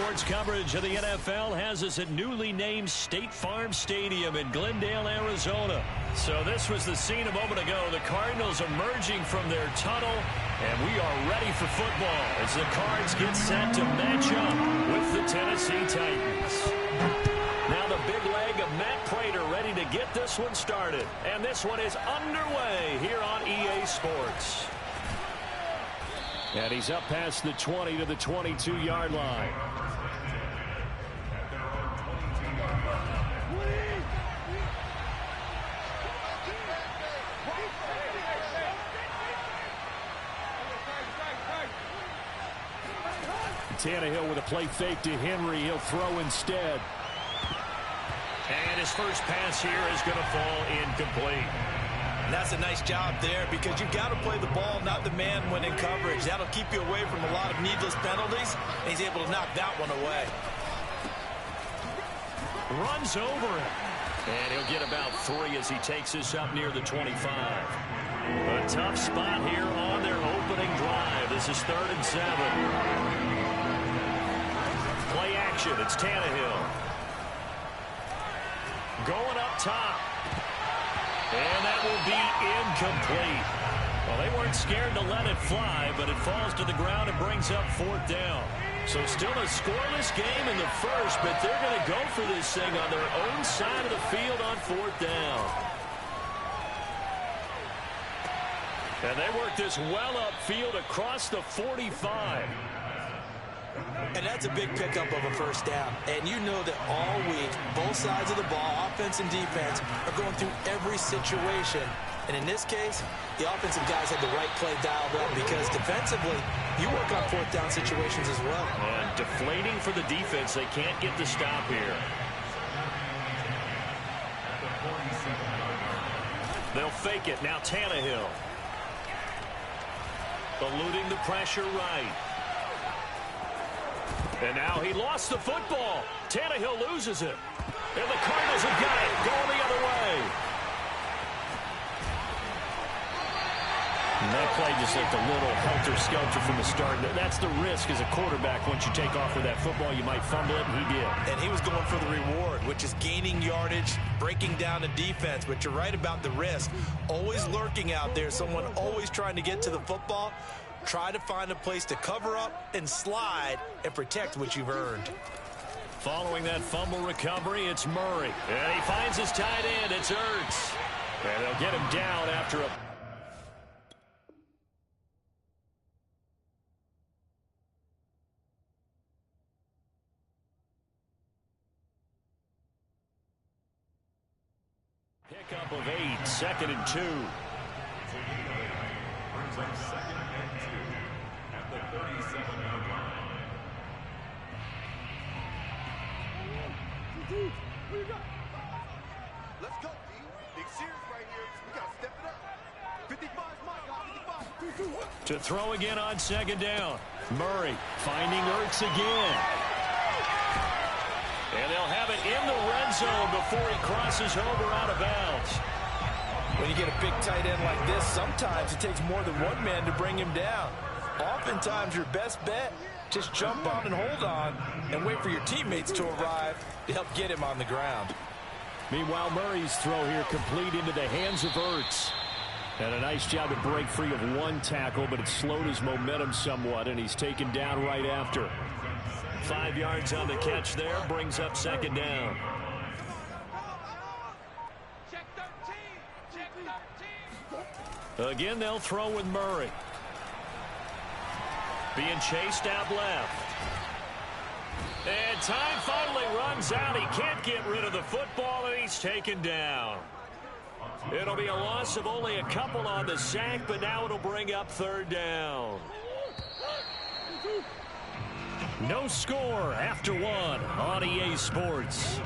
Sports coverage of the NFL has us at newly named State Farm Stadium in Glendale, Arizona. So this was the scene a moment ago. The Cardinals emerging from their tunnel, and we are ready for football as the Cards get set to match up with the Tennessee Titans. Now the big leg of Matt Prater ready to get this one started. And this one is underway here on EA Sports. And he's up past the 20 to the 22-yard line. Tannehill with a play fake to Henry. He'll throw instead. And his first pass here is going to fall incomplete. And that's a nice job there because you've got to play the ball, not the man when in coverage. That'll keep you away from a lot of needless penalties, and he's able to knock that one away. Runs over it. And he'll get about 3 as he takes this up near the 25. A tough spot here on their opening drive. This is 3rd and 7. Play action. It's Tannehill. Going up top. And that will be incomplete. Well, they weren't scared to let it fly, but it falls to the ground and brings up 4th down. So still a scoreless game in the first, but they're going to go for this thing on their own side of the field on 4th down. And they work this well upfield across the 45. And that's a big pickup of a first down. And you know that all week, both sides of the ball, offense and defense, are going through every situation. And in this case, the offensive guys had the right play dialed up because defensively, you work on 4th down situations as well. And deflating for the defense. They can't get the stop here. They'll fake it. Now Tannehill. Eluding the pressure right. And now he lost the football. Tannehill loses it. And the Cardinals have got it. Going the other way. And that play just looked a little helter-skelter from the start. That's the risk as a quarterback. Once you take off with that football, you might fumble it, and he did. And he was going for the reward, which is gaining yardage, breaking down the defense. But you're right about the risk. Always lurking out there, someone always trying to get to the football. Try to find a place to cover up and slide and protect what you've earned. Following that fumble recovery, it's Murray. And he finds his tight end. It's Ertz. And they'll get him down after a... Pickup of 8, 2nd and 2. Brings up 2nd and 2 at the 37-yard line. Let's go, D. Big series right here. We got to step it up. 55's my guy. 55. To throw again on 2nd down. Murray finding Ertz again. And they'll have it in the red zone before he crosses over out of bounds. When you get a big tight end like this, sometimes it takes more than one man to bring him down. Oftentimes, your best bet, just jump on and hold on and wait for your teammates to arrive to help get him on the ground. Meanwhile, Murray's throw here complete into the hands of Ertz. And a nice job to break free of one tackle, but it slowed his momentum somewhat, and he's taken down right after. 5 yards on the catch there, brings up 2nd down. Again, they'll throw with Murray. Being chased out left. And time finally runs out. He can't get rid of the football, and he's taken down. It'll be a loss of only a couple on the sack, but now it'll bring up 3rd down. No score after 1 on EA Sports.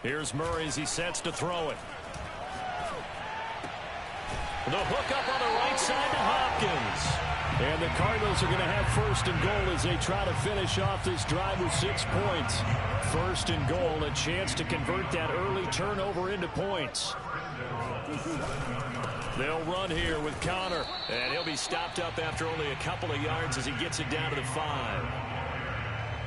Here's Murray as he sets to throw it. The hook up on the right side to Hopkins. And the Cardinals are going to have 1st and goal as they try to finish off this drive with 6 points. 1st and goal, a chance to convert that early turnover into points. They'll run here with Connor, and he'll be stopped up after only a couple of yards as he gets it down to the 5.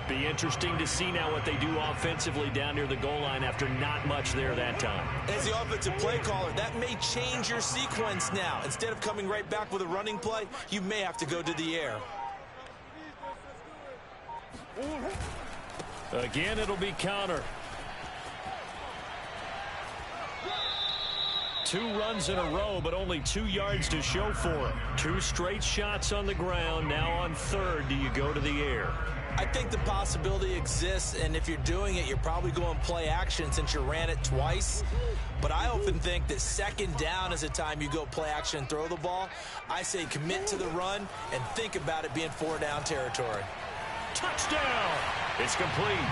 Be interesting to see now what they do offensively down near the goal line after not much there that time. As the offensive play caller, that may change your sequence now. Instead of coming right back with a running play, you may have to go to the air. Again, it'll be Connor. 2 runs in a row, but only 2 yards to show for it. 2 straight shots on the ground. Now on 3rd, do you go to the air? I think the possibility exists, and if you're doing it, you're probably going play action since you ran it twice. But I often think that 2nd down is a time you go play action and throw the ball. I say commit to the run and think about it being 4-down territory. Touchdown! It's complete.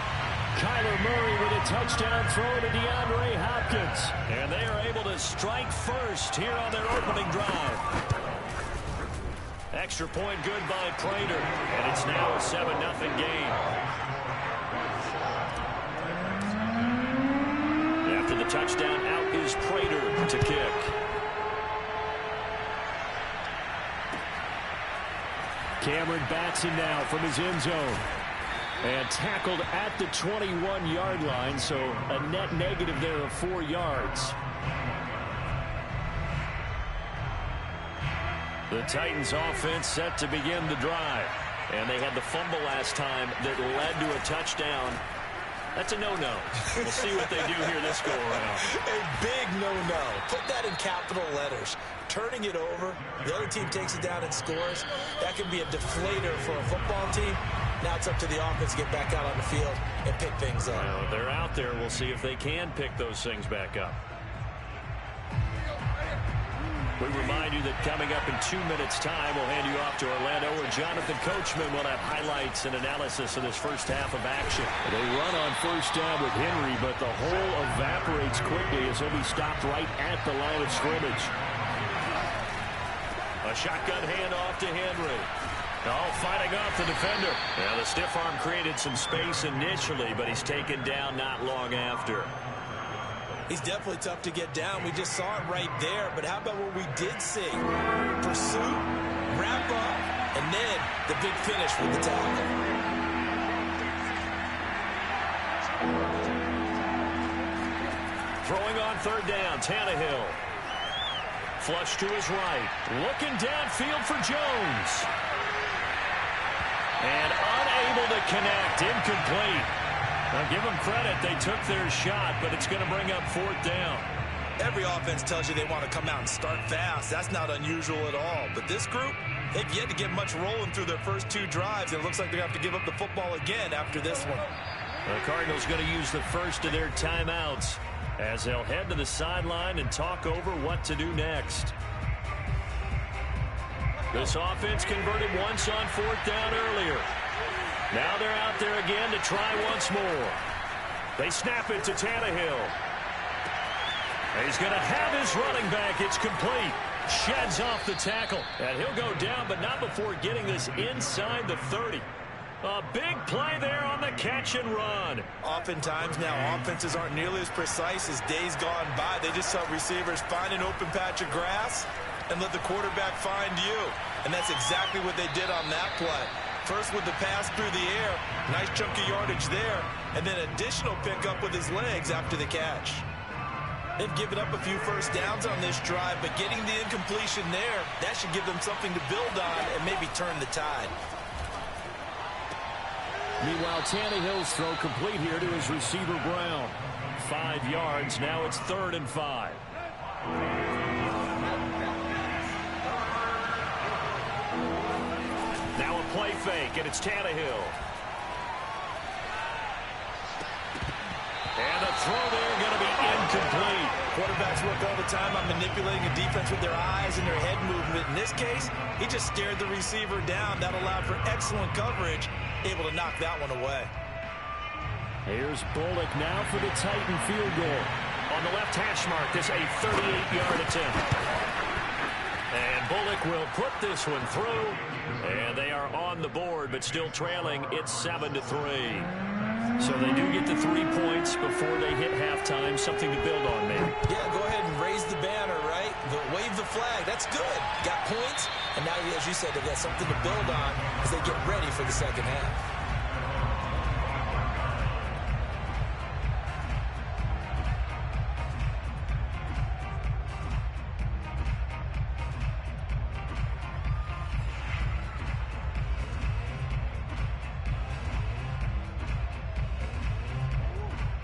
Kyler Murray with a touchdown throw to DeAndre Hopkins. And they are able to strike first here on their opening drive. Extra point good by Prater. And it's now a 7-0 game. After the touchdown, out is Prater to kick. Cameron Batson now from his end zone. And tackled at the 21-yard line, so a net negative there of 4 yards. The Titans offense set to begin the drive. And they had the fumble last time that led to a touchdown. That's a no-no. We'll see what they do here this go-around. A big no-no. Put that in capital letters. Turning it over, the other team takes it down and scores. That can be a deflator for a football team. Now it's up to the offense to get back out on the field and pick things up. Well, they're out there. We'll see if they can pick those things back up. We remind you that coming up in 2 minutes' time, we'll hand you off to Orlando, where Jonathan Coachman will have highlights and analysis of this first half of action. They run on 1st down with Henry, but the hole evaporates quickly as he'll be stopped right at the line of scrimmage. A shotgun handoff to Henry. Oh, fighting off the defender. Now, the stiff arm created some space initially, but he's taken down not long after. He's definitely tough to get down. We just saw it right there. But how about what we did see? Pursuit, wrap up, and then the big finish with the tackle. Throwing on 3rd down, Tannehill. Flush to his right. Looking downfield for Jones. And unable to connect. Incomplete. Now, give them credit. They took their shot, but it's going to bring up 4th down. Every offense tells you they want to come out and start fast. That's not unusual at all. But this group, they've yet to get much rolling through their first 2 drives. And it looks like they're going to have to give up the football again after this one. The Cardinals going to use the first of their timeouts as they'll head to the sideline and talk over what to do next. This offense converted once on 4th down earlier. Now they're out there again to try once more. They snap it to Tannehill. He's going to have his running back. It's complete. Sheds off the tackle. And he'll go down, but not before getting this inside the 30. A big play there on the catch and run. Oftentimes now, offenses aren't nearly as precise as days gone by. They just help receivers find an open patch of grass and let the quarterback find you. And that's exactly what they did on that play. First with the pass through the air, nice chunk of yardage there, and then additional pickup with his legs after the catch. They've given up a few first downs on this drive, but getting the incompletion there, that should give them something to build on and maybe turn the tide. Meanwhile, Tannehill's throw complete here to his receiver, Brown. 5 yards. Now it's 3rd and 5. Now a play fake, and it's Tannehill. And a throw there going to be incomplete. Quarterbacks work all the time on manipulating a defense with their eyes and their head movement. In this case, he just stared the receiver down. That allowed for excellent coverage, able to knock that one away. Here's Bullock now for the Titan field goal. On the left hash mark, this a 38-yard attempt. And Bullock will put this one through. And they are on the board, but still trailing. It's 7-3. So they do get the 3 points before they hit halftime. Something to build on, maybe. Yeah, go ahead and raise the banner, right? They'll wave the flag. That's good. Got points, and now, as you said, they've got something to build on as they get ready for the second half.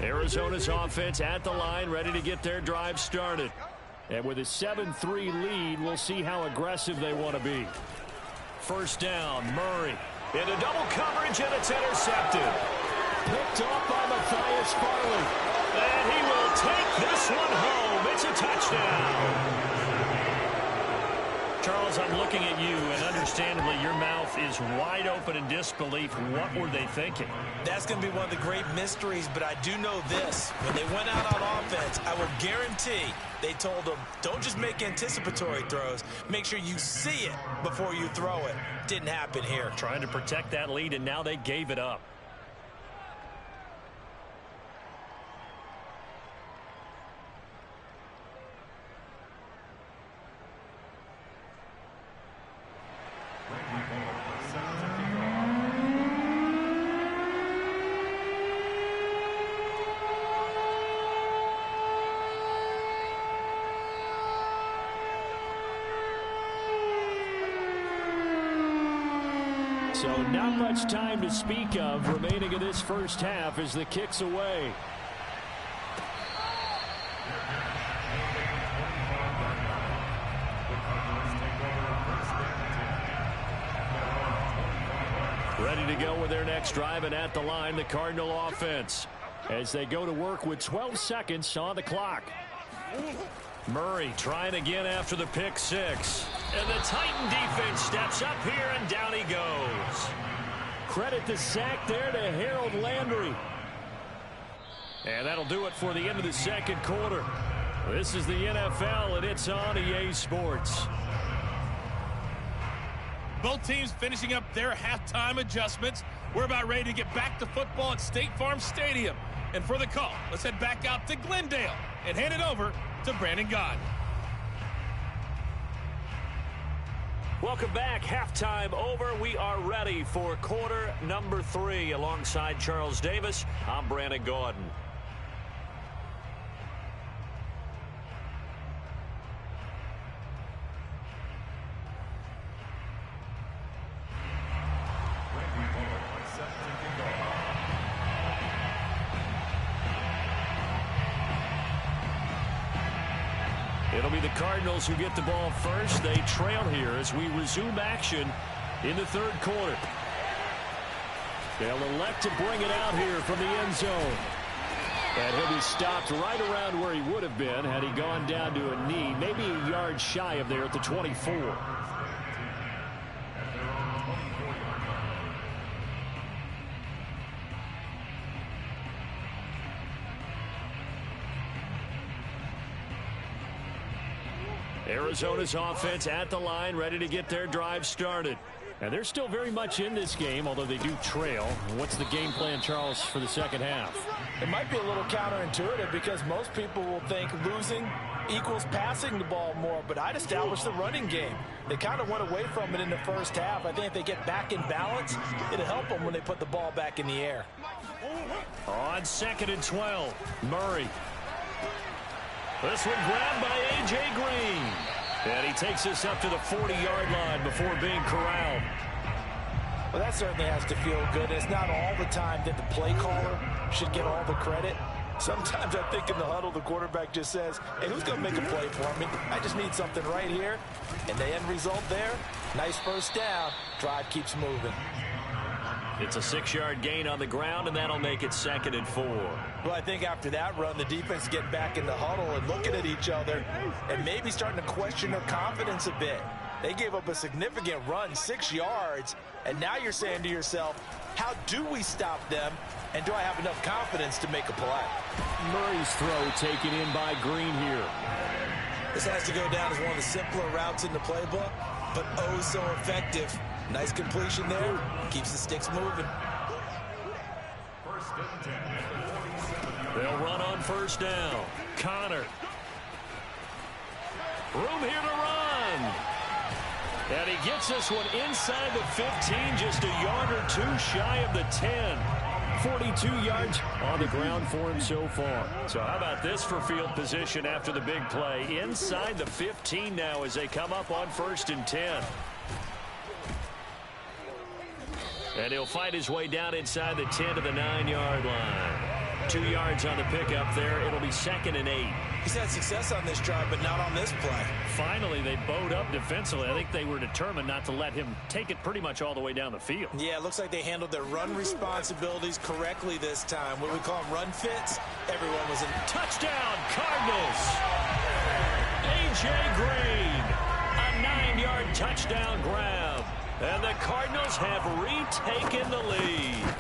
Arizona's offense at the line, ready to get their drive started. And with a 7-3 lead, we'll see how aggressive they want to be. First down, Murray. Into double coverage, and it's intercepted. Picked off by Matthias Farley. And he will take this one home. It's a touchdown. Charles, I'm looking at you, and understandably, your mouth is wide open in disbelief. What were they thinking? That's going to be one of the great mysteries, but I do know this. When they went out on offense, I will guarantee they told them, don't just make anticipatory throws. Make sure you see it before you throw it. Didn't happen here. Trying to protect that lead, and now they gave it up. So not much time to speak of remaining in this first half as the kick's away. Ready to go with their next drive, and at the line, the Cardinal offense, as they go to work with 12 seconds on the clock. Murray trying again after the pick six. And the Titan defense steps up here, and down he goes. Credit the sack there to Harold Landry. And that'll do it for the end of the second quarter. This is the NFL, and it's on EA Sports. Both teams finishing up their halftime adjustments. We're about ready to get back to football at State Farm Stadium. And for the call, let's head back out to Glendale and hand it over to Brandon Gaudin. Welcome back. Halftime over. We are ready for quarter number 3. Alongside Charles Davis, I'm Brandon Gaudin. It'll be the Cardinals who get the ball first. They trail here as we resume action in the third quarter. They'll elect to bring it out here from the end zone. And he'll be stopped right around where he would have been had he gone down to a knee, maybe a yard shy of there at the 24. Arizona's offense at the line, ready to get their drive started. And they're still very much in this game, although they do trail. What's the game plan, Charles, for the second half? It might be a little counterintuitive because most people will think losing equals passing the ball more, but I'd establish the running game. They kind of went away from it in the first half. I think if they get back in balance, it'll help them when they put the ball back in the air. On 2nd and 12, Murray. This one grabbed by A.J. Green. And he takes us up to the 40-yard line before being corralled. Well, that certainly has to feel good. It's not all the time that the play caller should get all the credit. Sometimes I think in the huddle, the quarterback just says, hey, who's going to make a play for me? I just need something right here. And the end result there, nice first down. Drive keeps moving. It's a 6-yard gain on the ground, and that'll make it 2nd and 4. Well, I think after that run, the defense get back in the huddle and looking at each other and maybe starting to question their confidence a bit. They gave up a significant run, 6 yards, and now you're saying to yourself, how do we stop them, and do I have enough confidence to make a play? Murray's throw taken in by Green here. This has to go down as one of the simpler routes in the playbook, but oh so effective. Nice completion there. Keeps the sticks moving. They'll run on first down. Connor. Room here to run. And he gets this one inside the 15, just a yard or two shy of the 10. 42 yards on the ground for him so far. So how about this for field position after the big play? Inside the 15 now as they come up on 1st and 10. And he'll fight his way down inside the 10 to the 9-yard line. 2 yards on the pickup there. It'll be 2nd and 8. He's had success on this drive, but not on this play. Finally, they bowed up defensively. I think they were determined not to let him take it pretty much all the way down the field. Yeah, it looks like they handled their run responsibilities correctly this time. What we call them run fits, everyone was in. Touchdown, Cardinals! A.J. Green, a 9-yard touchdown grab. And the Cardinals have retaken the lead.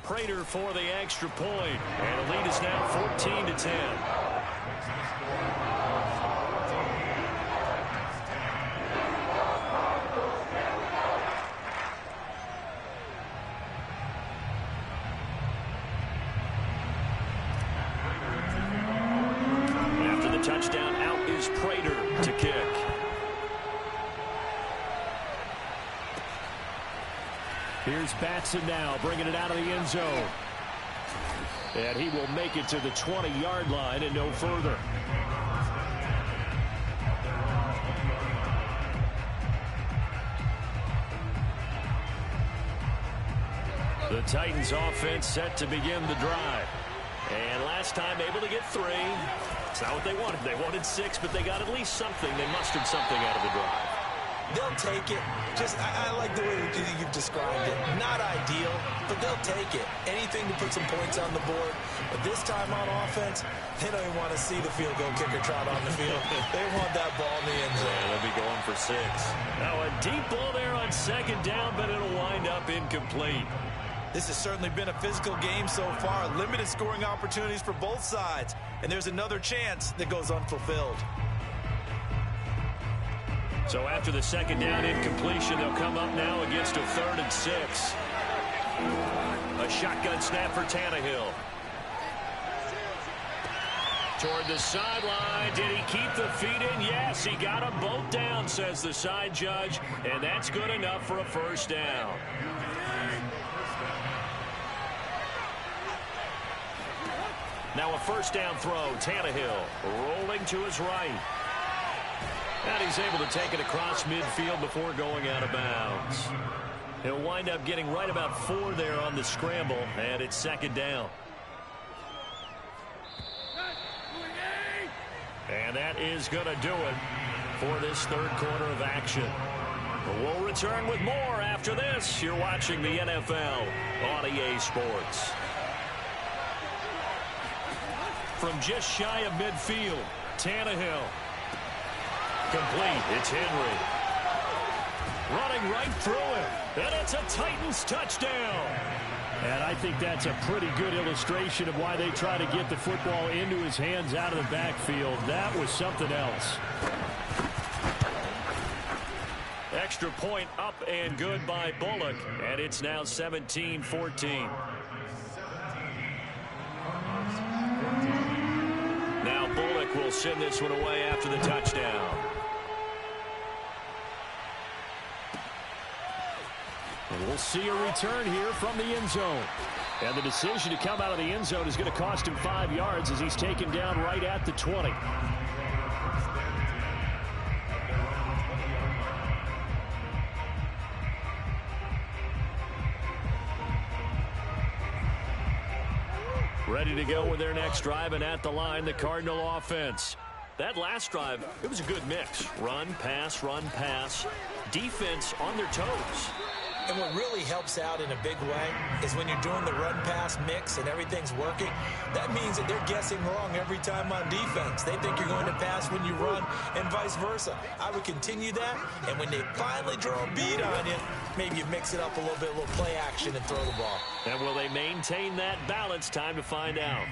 Prater for the extra point. And the lead is now 14-10. After the touchdown, out is Prater to kick. Here's Batson now, bringing it out of the end zone. And he will make it to the 20-yard line and no further. The Titans offense set to begin the drive. And last time able to get 3. It's not what they wanted. They wanted 6, but they got at least something. They mustered something out of the drive. They'll take it. I like the way you've described it. Not ideal, but they'll take it. Anything to put some points on the board. But this time on offense, they don't even want to see the field goal kicker trot on the field. They want that ball in the end zone. Yeah, they'll be going for 6. Now a deep ball there on 2nd down, but it'll wind up incomplete. This has certainly been a physical game so far. Limited scoring opportunities for both sides. And there's another chance that goes unfulfilled. So after the 2nd down incompletion, they'll come up now against a 3rd and 6. A shotgun snap for Tannehill. Toward the sideline. Did he keep the feet in? Yes, he got them both down, says the side judge. And that's good enough for a 1st down. Now a 1st down throw. Tannehill rolling to his right. And he's able to take it across midfield before going out of bounds. He'll wind up getting right about 4 there on the scramble, and it's 2nd down. And that is going to do it for this 3rd quarter of action. We'll return with more after this. You're watching the NFL on EA Sports. From just shy of midfield, Tannehill. Complete. It's Henry. Running right through him. And it's a Titans touchdown. And I think that's a pretty good illustration of why they try to get the football into his hands out of the backfield. That was something else. Extra point up and good by Bullock. And it's now 17-14. Now Bullock will send this one away after the touchdown. And we'll see a return here from the end zone. And the decision to come out of the end zone is going to cost him 5 yards as he's taken down right at the 20. Ready to go with their next drive, and at the line, the Cardinal offense. That last drive, it was a good mix. Run, pass, defense on their toes. And what really helps out in a big way is when you're doing the run-pass mix and everything's working, that means that they're guessing wrong every time on defense. They think you're going to pass when you run and vice versa. I would continue that, and when they finally draw a bead on you, maybe you mix it up a little bit, a little play action and throw the ball. And will they maintain that balance? Time to find out.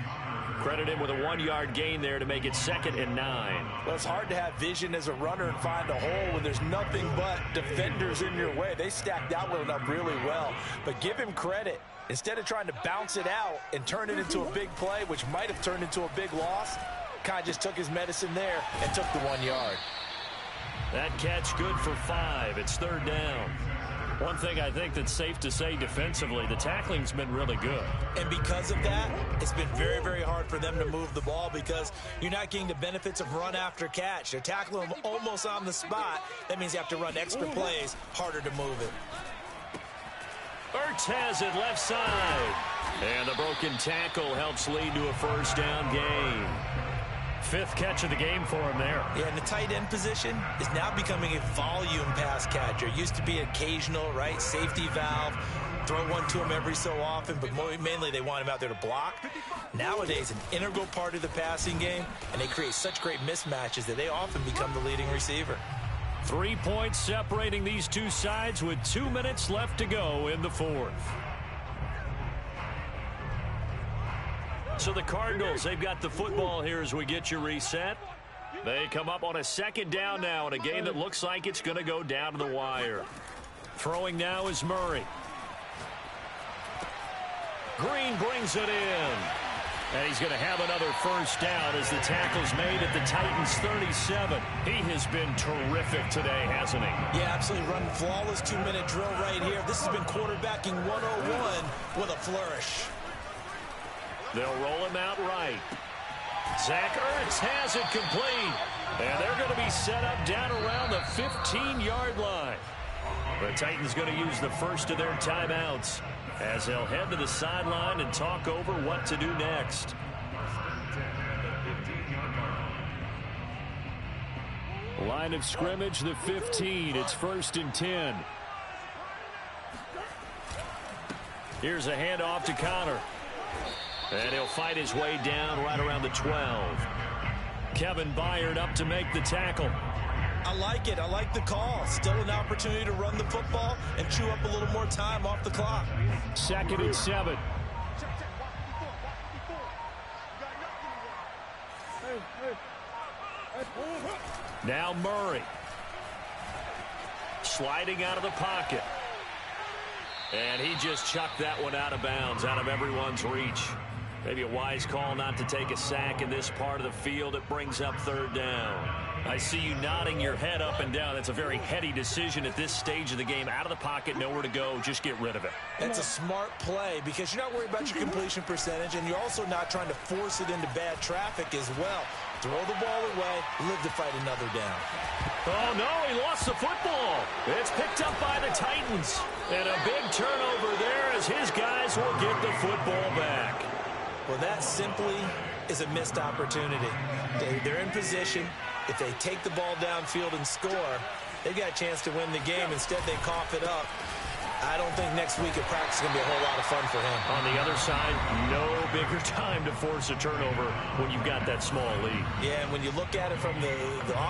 Credit him with a 1-yard gain there to make it 2nd and 9. Well, it's hard to have vision as a runner and find a hole when there's nothing but defenders in your way. They stacked that one up really well. But give him credit. Instead of trying to bounce it out and turn it into a big play, which might have turned into a big loss, kind of just took his medicine there and took the 1 yard. That catch good for 5. It's third down. One thing I think that's safe to say defensively, the tackling's been really good. And because of that, it's been very, very hard for them to move the ball because you're not getting the benefits of run after catch. They're tackling them almost on the spot. That means you have to run extra plays, harder to move it. Ertz has it left side. And the broken tackle helps lead to a first down gain. 5th catch of the game for him there. Yeah, and the tight end position is now becoming a volume pass catcher. Used to be occasional, right? Safety valve. Throw one to him every so often, but mainly they want him out there to block. Nowadays, an integral part of the passing game, and they create such great mismatches that they often become the leading receiver. 3 points separating these two sides with 2 minutes left to go in the 4th. So the Cardinals, they've got the football here as we get you reset. They come up on a second down now in a game that looks like it's going to go down to the wire. Throwing now is Murray. Green brings it in. And he's going to have another first down as the tackle's made at the Titans' 37. He has been terrific today, hasn't he? Yeah, absolutely. Run flawless 2-minute drill right here. This has been quarterbacking 101 with a flourish. They'll roll him out right. Zach Ertz has it complete. And they're going to be set up down around the 15-yard line. The Titans going to use the first of their timeouts as they'll head to the sideline and talk over what to do next. Line of scrimmage, the 15. It's 1st and 10. Here's a handoff to Connor. And he'll fight his way down right around the 12. Kevin Byard up to make the tackle. I like it. I like the call. Still an opportunity to run the football and chew up a little more time off the clock. 2nd and 7. Now Murray. Sliding out of the pocket. And he just chucked that one out of bounds, out of everyone's reach. Maybe a wise call not to take a sack in this part of the field. It brings up third down. I see you nodding your head up and down. That's a very heady decision at this stage of the game. Out of the pocket, nowhere to go. Just get rid of it. That's a smart play because you're not worried about your completion percentage, and you're also not trying to force it into bad traffic as well. Throw the ball away, live to fight another down. Oh, no, he lost the football. It's picked up by the Titans. And a big turnover there as his guys will get the football back. Well, that simply is a missed opportunity. They're in position. If they take the ball downfield and score, they've got a chance to win the game. Instead, they cough it up. I don't think next week at practice is going to be a whole lot of fun for him. On the other side, no bigger time to force a turnover when you've got that small lead. Yeah, and when you look at it from the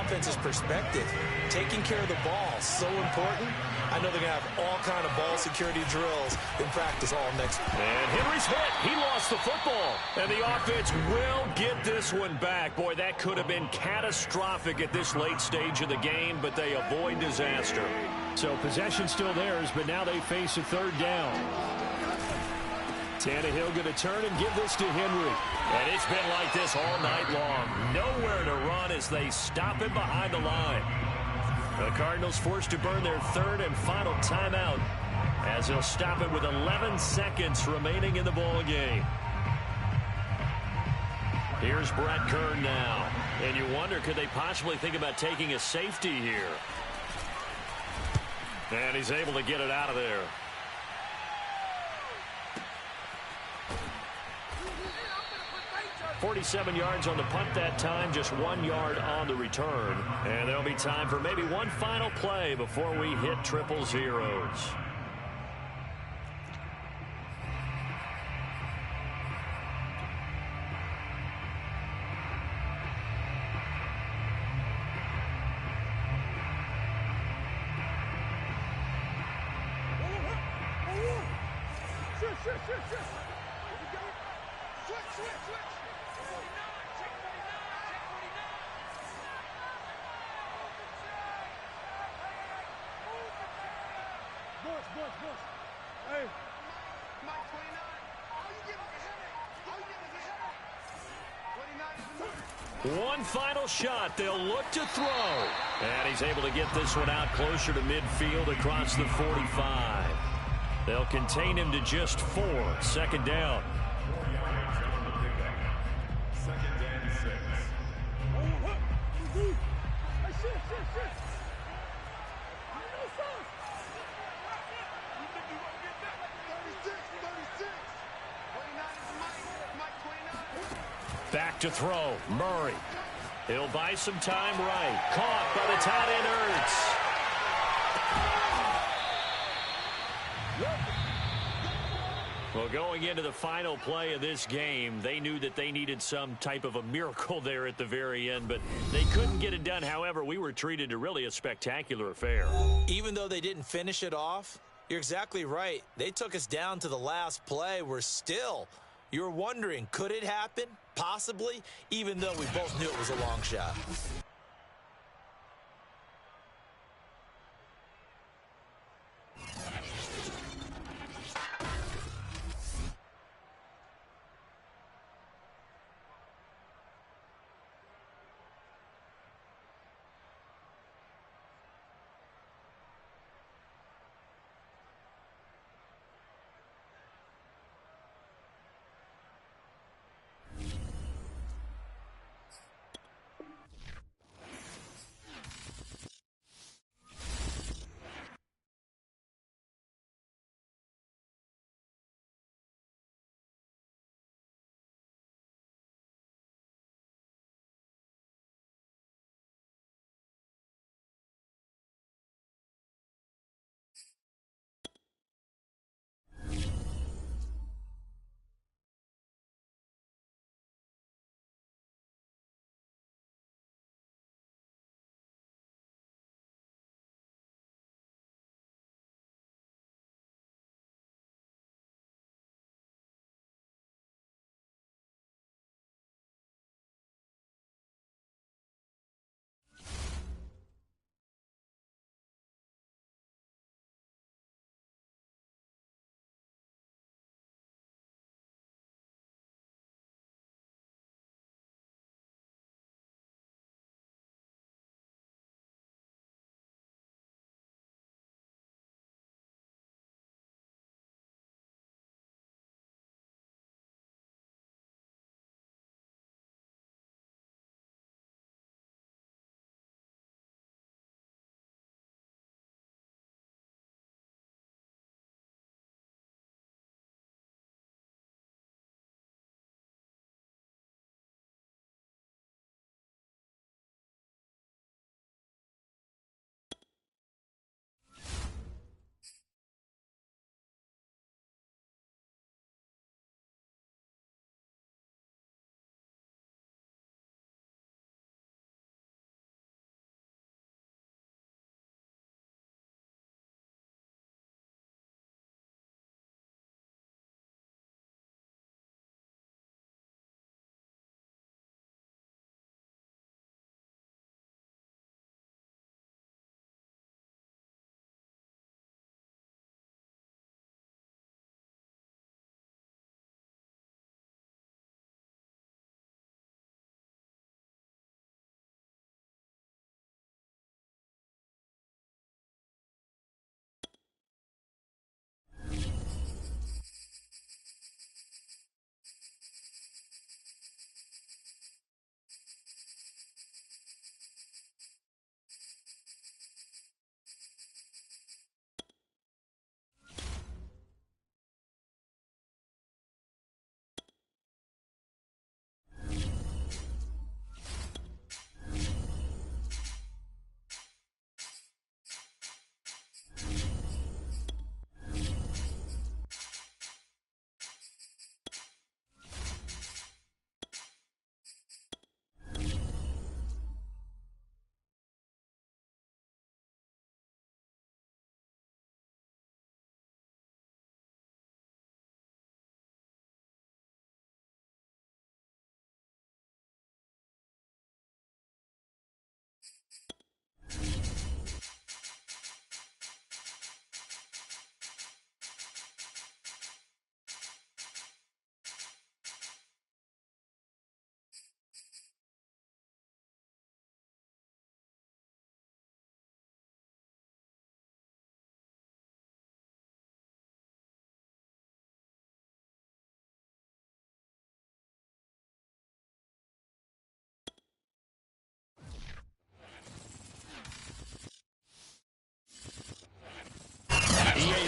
offense's perspective, taking care of the ball is so important. I know they're going to have all kind of ball security drills in practice all next week. And Henry's hit. He lost the football. And the offense will get this one back. Boy, that could have been catastrophic at this late stage of the game, but they avoid disaster. So possession still theirs, but now they face a third down. Tannehill going to turn and give this to Henry. And it's been like this all night long. Nowhere to run as they stop him behind the line. The Cardinals forced to burn their third and final timeout as they'll stop it with 11 seconds remaining in the ball game. Here's Brett Kern now. And you wonder, could they possibly think about taking a safety here? And he's able to get it out of there. .47 yards on the punt that time, just 1 yard on the return. And there'll be time for maybe one final play before we hit triple zeros. One final shot. They'll look to throw. And he's able to get this one out closer to midfield across the 45. They'll contain him to just 4. Second down. Back to throw. Murray. He'll buy some time right. Caught by the tight end Ertz. Well, going into the final play of this game, they knew that they needed some type of a miracle there at the very end, but they couldn't get it done. However, we were treated to really a spectacular affair. Even though they didn't finish it off, you're exactly right. They took us down to the last play. You're wondering, could it happen? Possibly, even though we both knew it was a long shot.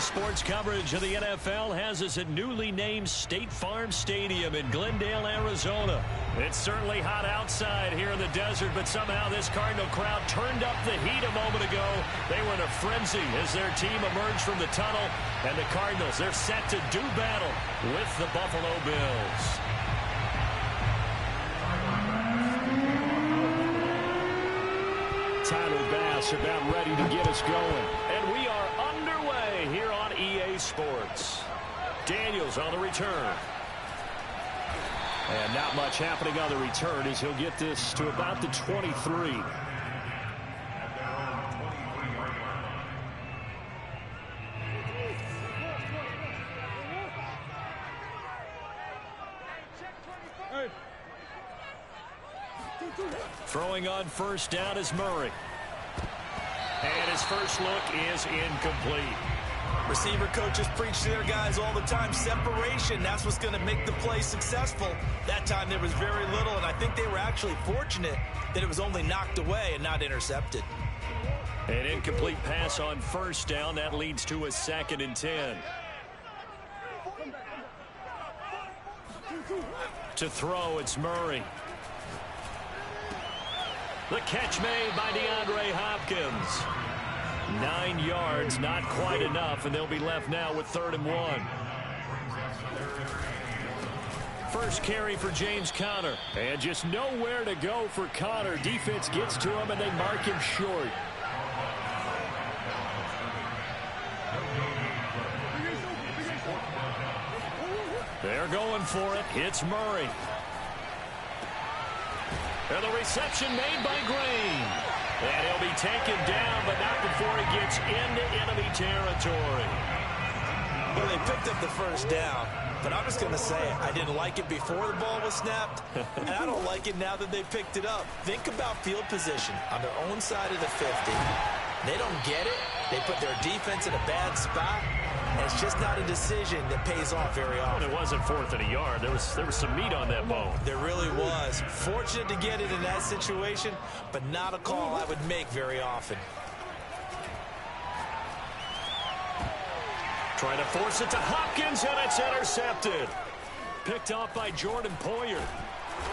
Sports coverage of the NFL has us at newly named State Farm Stadium in Glendale, Arizona. It's certainly hot outside here in the desert, but somehow this Cardinal crowd turned up the heat a moment ago. They were in a frenzy as their team emerged from the tunnel, and the Cardinals, they're set to do battle with the Buffalo Bills. Tyler Bass about ready to get us going. And we are underway here on EA Sports. Daniels on the return. And not much happening on the return as he'll get this to about the 23. Throwing on first down is Murray. And his first look is incomplete. Receiver coaches preach to their guys all the time. Separation, that's what's going to make the play successful. That time there was very little, and I think they were actually fortunate that it was only knocked away and not intercepted. An incomplete pass on first down. That leads to a 2nd and 10. To throw, it's Murray. The catch made by DeAndre Hopkins. 9 yards, not quite enough, and they'll be left now with 3rd and 1. First carry for James Conner. And just nowhere to go for Conner. Defense gets to him, and they mark him short. They're going for it. It's Murray. And the reception made by Green. And he'll be taken down, but not before he gets into enemy territory. Well, they picked up the first down, but I'm just going to say I didn't like it before the ball was snapped, and I don't like it now that they picked it up. Think about field position on their own side of the 50. They don't get it. They put their defense in a bad spot. And it's just not a decision that pays off very often. It wasn't 4th and a yard. There was some meat on that bone. There really was. Fortunate to get it in that situation, but not a call I would make very often. Trying to force it to Hopkins, and it's intercepted. Picked off by Jordan Poyer.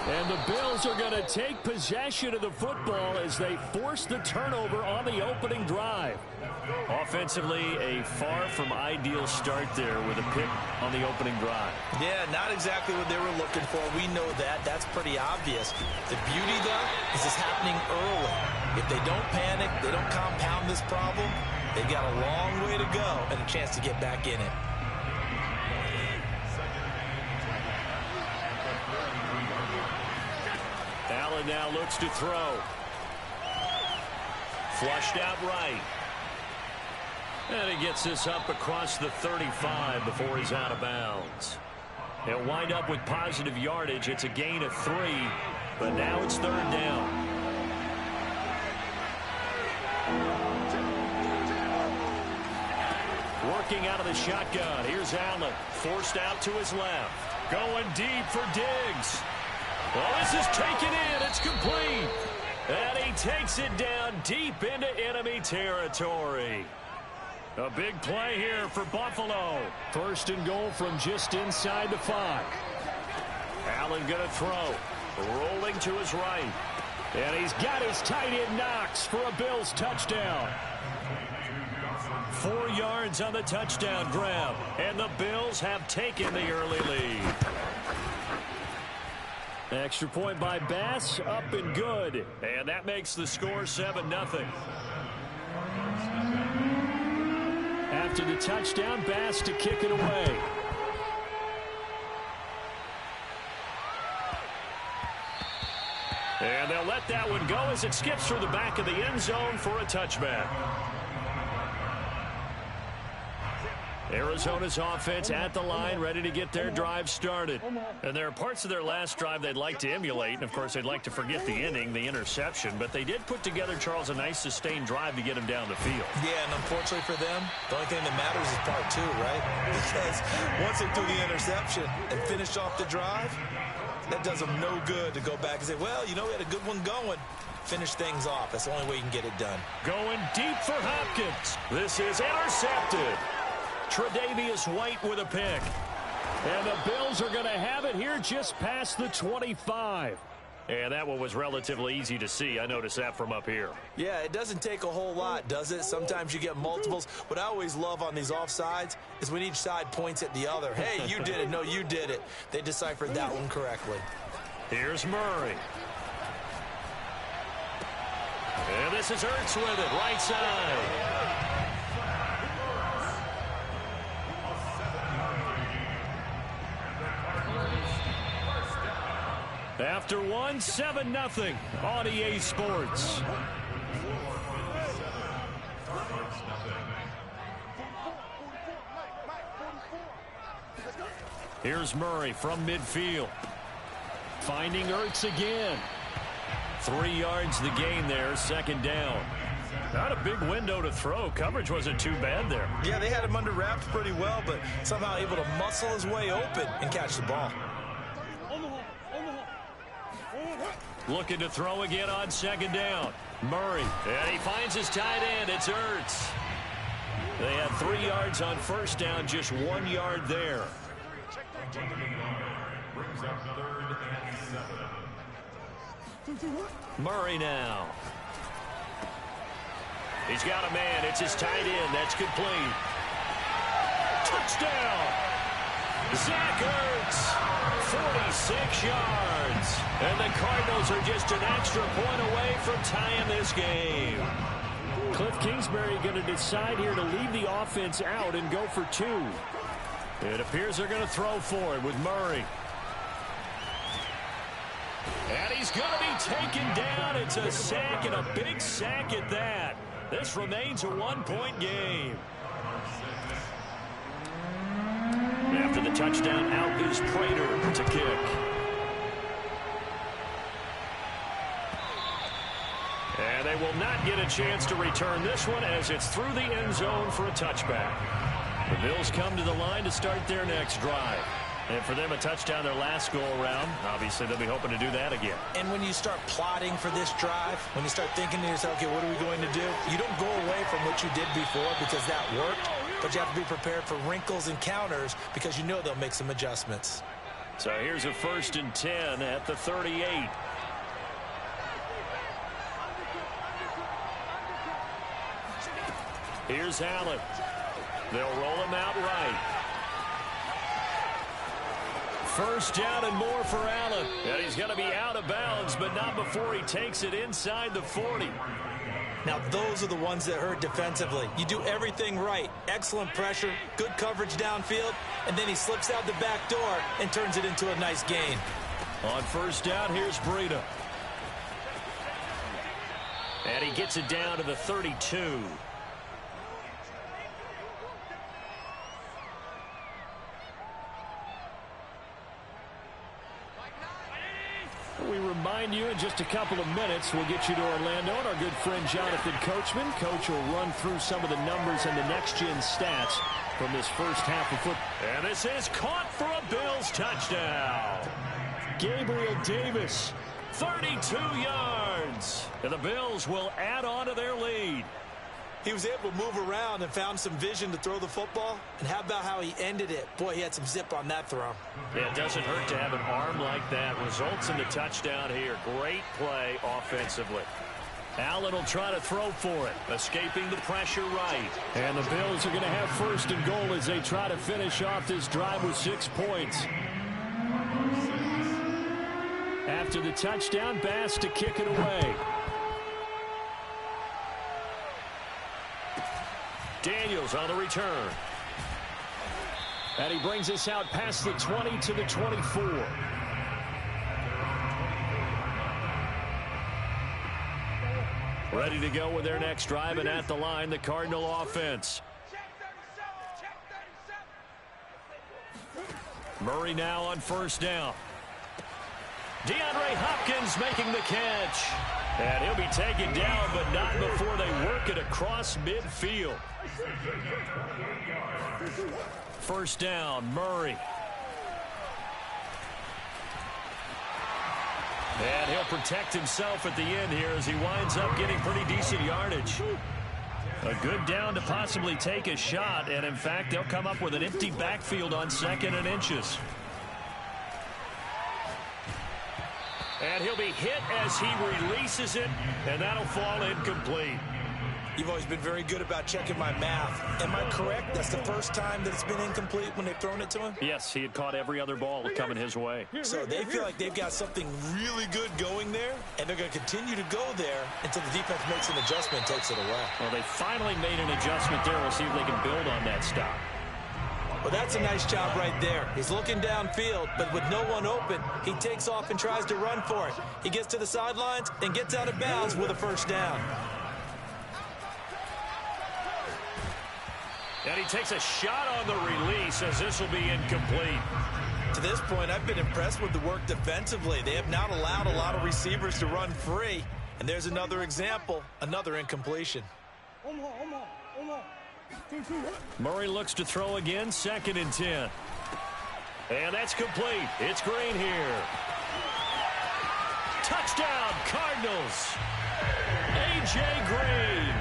And the Bills are going to take possession of the football as they force the turnover on the opening drive. Offensively, a far from ideal start there with a pick on the opening drive. Yeah, not exactly what they were looking for. We know that. That's pretty obvious. The beauty, though, is it's happening early. If they don't panic, they don't compound this problem, they've got a long way to go and a chance to get back in it. Allen now looks to throw. Flushed out right. And he gets this up across the 35 before he's out of bounds. He'll wind up with positive yardage. It's a gain of 3, but now it's 3rd down. Working out of the shotgun. Here's Allen. Forced out to his left. Going deep for Diggs. Well, this is taken in. It's complete. And he takes it down deep into enemy territory. A big play here for Buffalo. 1st and goal from just inside the 5. Allen going to throw. Rolling to his right. And he's got his tight end Knox for a Bills touchdown. 4 yards on the touchdown grab. And the Bills have taken the early lead. Extra point by Bass, up and good. And that makes the score 7-0. After the touchdown, Bass to kick it away. And they'll let that one go as it skips through the back of the end zone for a touchback. Arizona's offense at the line, ready to get their drive started. And there are parts of their last drive they'd like to emulate. And, of course, they'd like to forget the inning, the interception. But they did put together, Charles, a nice sustained drive to get him down the field. Yeah, and unfortunately for them, the only thing that matters is part 2, right? Because once they threw the interception and finished off the drive, that does them no good to go back and say, well, you know, we had a good one going. Finish things off. That's the only way you can get it done. Going deep for Hopkins. This is intercepted. Tre'Davious White with a pick. And the Bills are going to have it here just past the 25. And that one was relatively easy to see. I noticed that from up here. Yeah, it doesn't take a whole lot, does it? Sometimes you get multiples. What I always love on these offsides is when each side points at the other. Hey, you did it. No, you did it. They deciphered that one correctly. Here's Murray. And this is Ertz with it, right side. After one, 7-0 on EA Sports. Here's Murray from midfield. Finding Ertz again. 3 yards the gain there, second down. Not a big window to throw. Coverage wasn't too bad there. Yeah, they had him under wraps pretty well, but somehow able to muscle his way open and catch the ball. Looking to throw again on second down. Murray. And he finds his tight end. It's Ertz. They had 3 yards on first down, just 1 yard there. Murray now. He's got a man. It's his tight end. That's complete. Touchdown. Zach Ertz. 46 yards. And the Cardinals are just an extra point away from tying this game. Cliff Kingsbury going to decide here to leave the offense out and go for 2. It appears they're going to throw for it with Murray. And he's going to be taken down. It's a sack, and a big sack at that. This remains a 1-point game. After the touchdown, out is Prater to kick. And they will not get a chance to return this one as it's through the end zone for a touchback. The Bills come to the line to start their next drive. And for them, a touchdown their last go-around. Obviously, they'll be hoping to do that again. And when you start plotting for this drive, when you start thinking to yourself, okay, what are we going to do? You don't go away from what you did before because that worked, but you have to be prepared for wrinkles and counters because you know they'll make some adjustments. So here's a 1st and 10 at the 38. Here's Allen. They'll roll him out right. First down and more for Allen. And he's going to be out of bounds, but not before he takes it inside the 40. Now, those are the ones that hurt defensively. You do everything right. Excellent pressure, good coverage downfield, and then he slips out the back door and turns it into a nice gain. On first down, here's Breida. And he gets it down to the 32. We remind you in just a couple of minutes, we'll get you to Orlando and our good friend Jonathan Coachman. Coach will run through some of the numbers and the next-gen stats from this first half of football. And this is caught for a Bills touchdown. Gabriel Davis, 32 yards. And the Bills will add on to their lead. He was able to move around and found some vision to throw the football. And how about how he ended it? Boy, he had some zip on that throw. Yeah, it doesn't hurt to have an arm like that. Results in the touchdown here. Great play offensively. Allen will try to throw for it, escaping the pressure right. And the Bills are going to have 1st and goal as they try to finish off this drive with 6 points. After the touchdown, Bass to kick it away. Daniels on the return. And he brings us out past the 20 to the 24. Ready to go with their next drive, and at the line, the Cardinal offense. Murray now on first down. DeAndre Hopkins making the catch. And he'll be taken down, but not before they work it across midfield. First down, Murray. And he'll protect himself at the end here as he winds up getting pretty decent yardage. A good down to possibly take a shot, and in fact, they'll come up with an empty backfield on 2nd and inches. And he'll be hit as he releases it, and that'll fall incomplete. You've always been very good about checking my math. Am I correct? That's the first time that it's been incomplete when they've thrown it to him? Yes, he had caught every other ball coming his way. So they feel like they've got something really good going there, and they're going to continue to go there until the defense makes an adjustment and takes it away. Well, they finally made an adjustment there. We'll see if they can build on that stop. Well, that's a nice job right there. He's looking downfield, but with no one open, he takes off and tries to run for it. He gets to the sidelines and gets out of bounds with a first down. And he takes a shot on the release as this will be incomplete. To this point, I've been impressed with the work defensively. They have not allowed a lot of receivers to run free. And there's another example, another incompletion. Murray looks to throw again, 2nd and 10. And that's complete. It's Green here. Touchdown, Cardinals. A.J. Green,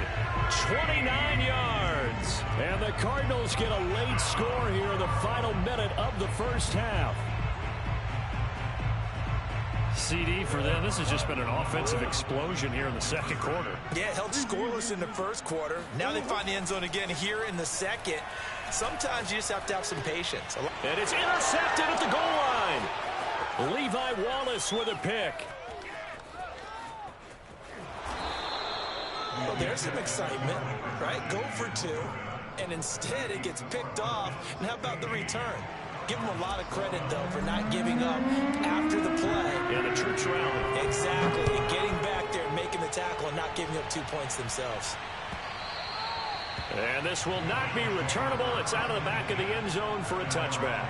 29 yards. And the Cardinals get a late score here in the final minute of the first half. CD for them. This has just been an offensive explosion here in the second quarter. Yeah, held scoreless in the first quarter. Now they find the end zone again here in the second. Sometimes you just have to have some patience. And it's intercepted at the goal line. Levi Wallace with a pick. Well, there's some excitement, right? Go for 2, and instead it gets picked off. And how about the return? Give them a lot of credit, though, for not giving up after the play. Yeah, the troops rally. Exactly, and getting back there and making the tackle and not giving up 2 points themselves. And this will not be returnable. It's out of the back of the end zone for a touchback.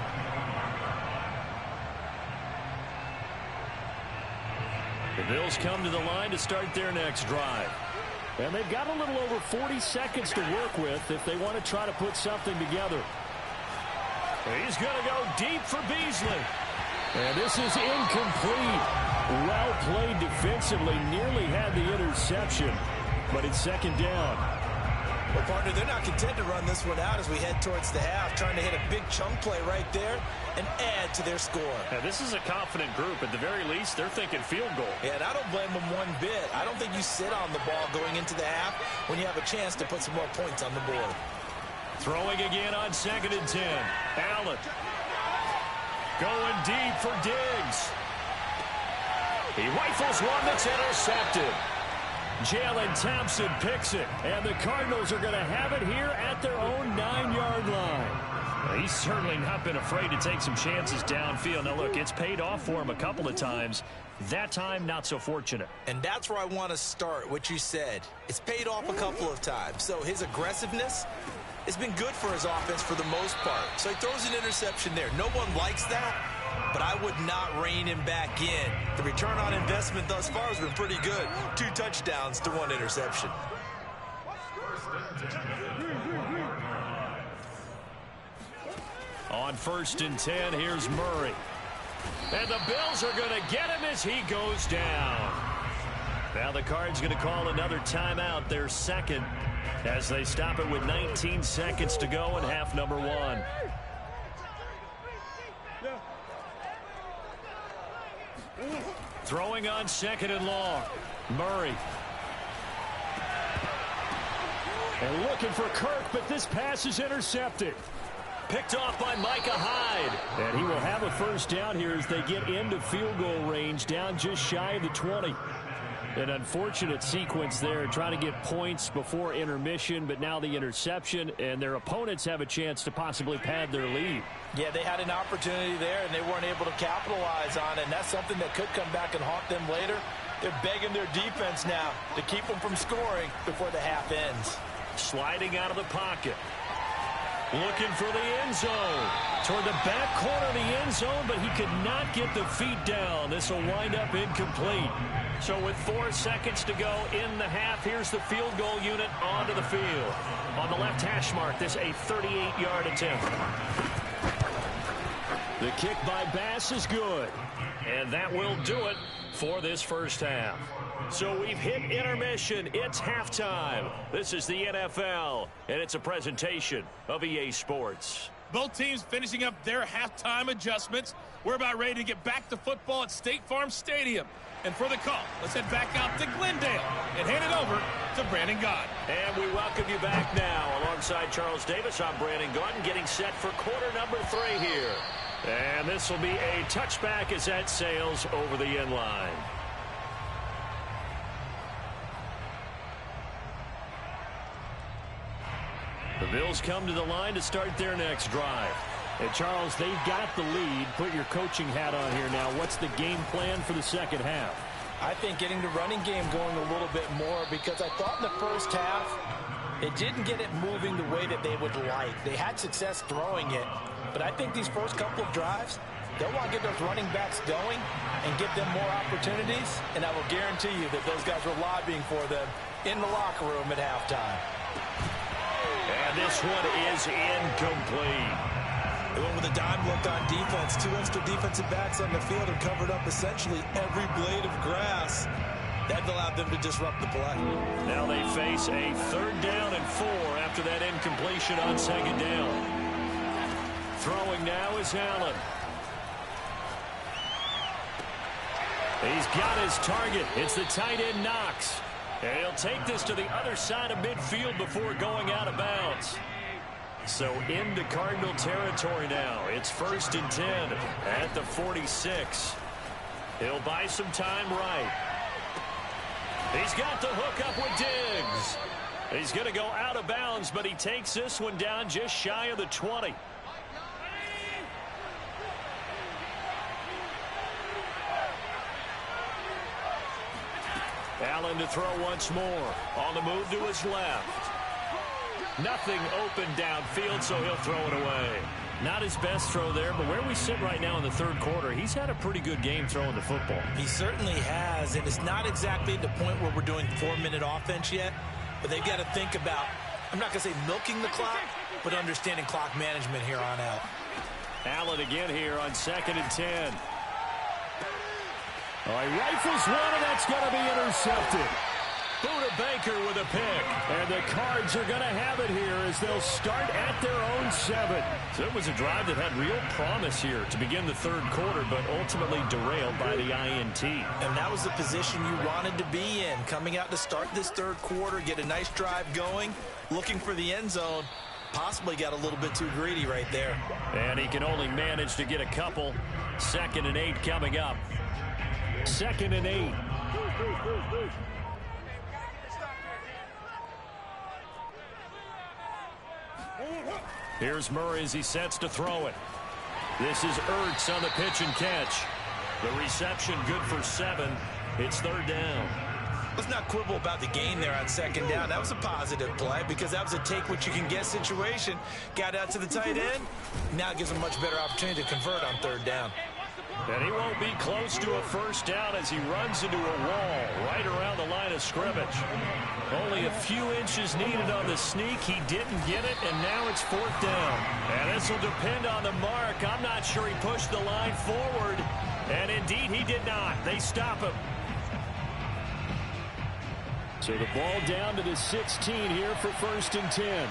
The Bills come to the line to start their next drive. And they've got a little over 40 seconds to work with if they want to try to put something together. He's going to go deep for Beasley. And this is incomplete. Well played defensively. Nearly had the interception. But it's 2nd down. Well, partner, they're not content to run this one out as we head towards the half, trying to hit a big chunk play right there and add to their score. Now, this is a confident group. At the very least, they're thinking field goal. Yeah, and I don't blame them one bit. I don't think you sit on the ball going into the half when you have a chance to put some more points on the board. Throwing again on 2nd and 10. Allen going deep for Diggs. He rifles one that's intercepted. Jalen Thompson picks it, and the Cardinals are going to have it here at their own 9-yard line. Well, he's certainly not been afraid to take some chances downfield. Now, look, it's paid off for him a couple of times. That time, not so fortunate. And that's where I want to start, what you said. It's paid off a couple of times. So his aggressiveness has been good for his offense for the most part. So he throws an interception there. No one likes that, but I would not rein him back in. The return on investment thus far has been pretty good. 2 touchdowns to 1 interception. On 1st and 10, here's Murray. And the Bills are going to get him as he goes down. Now the Cards going to call another timeout, their 2nd, as they stop it with 19 seconds to go in half number 1. Throwing on 2nd and long. Murray. And looking for Kirk, but this pass is intercepted. Picked off by Micah Hyde. And he will have a first down here as they get into field goal range, down just shy of the 20. An unfortunate sequence there, trying to get points before intermission, but now the interception, and their opponents have a chance to possibly pad their lead. Yeah, they had an opportunity there, and they weren't able to capitalize on it, and that's something that could come back and haunt them later. They're begging their defense now to keep them from scoring before the half ends. Sliding out of the pocket. Looking for the end zone. Toward the back corner of the end zone, but he could not get the feet down. This will wind up incomplete. So with 4 seconds to go in the half, here's the field goal unit onto the field. On the left hash mark, this a 38-yard attempt. The kick by Bass is good. And that will do it for this first half. So we've hit intermission. It's halftime. This is the NFL, and it's a presentation of EA Sports. Both teams finishing up their halftime adjustments. We're about ready to get back to football at State Farm Stadium. And for the call, let's head back out to Glendale and hand it over to Brandon Gaudin. And we welcome you back now. Alongside Charles Davis, I'm Brandon Gaudin, getting set for quarter number 3 here. And this will be a touchback as that sails over the end line. The Bills come to the line to start their next drive. And Charles, they've got the lead. Put your coaching hat on here now. What's the game plan for the second half? I think getting the running game going a little bit more, because I thought in the first half it didn't get it moving the way that they would like. They had success throwing it, but I think these first couple of drives, they'll want to get those running backs going and give them more opportunities, and I will guarantee you that those guys were lobbying for them in the locker room at halftime. And this one is incomplete. They went with a dime look on defense. 2 extra defensive backs on the field and covered up essentially every blade of grass. That allowed them to disrupt the play. Now they face a 3rd down and 4 after that incompletion on 2nd down. Throwing now is Allen. He's got his target. It's the tight end Knox. And he'll take this to the other side of midfield before going out of bounds. So into Cardinal territory now. It's 1st and 10 at the 46. He'll buy some time right. He's got the hook up with Diggs. He's going to go out of bounds, but he takes this one down just shy of the 20. Allen to throw once more. On the move to his left. Nothing open downfield, so he'll throw it away. Not his best throw there, but where we sit right now in the 3rd quarter, he's had a pretty good game throwing the football. He certainly has, and it's not exactly at the point where we're doing 4-minute offense yet, but they've got to think about, I'm not going to say milking the clock, but understanding clock management here on out. Allen again here on 2nd and 10. All right, rifles one, and that's going to be intercepted. Buda Baker with a pick. And the Cards are going to have it here as they'll start at their own 7. So it was a drive that had real promise here to begin the 3rd quarter, but ultimately derailed by the INT. And that was the position you wanted to be in, coming out to start this 3rd quarter, get a nice drive going, looking for the end zone. Possibly got a little bit too greedy right there. And he can only manage to get a couple. 2nd and 8 coming up. 2nd and 8. Here's Murray as he sets to throw it. This is Ertz on the pitch and catch. The reception good for 7. It's 3rd down. Let's not quibble about the gain there on 2nd down. That was a positive play because that was a take-what-you-can-get situation. Got out to the tight end. Now it gives him a much better opportunity to convert on 3rd down. And he won't be close to a 1st down as he runs into a wall right around the line of scrimmage. Only a few inches needed on the sneak. He didn't get it, and now it's 4th down. And this will depend on the mark. I'm not sure he pushed the line forward. And indeed, he did not. They stop him. So the ball down to the 16 here for 1st and 10.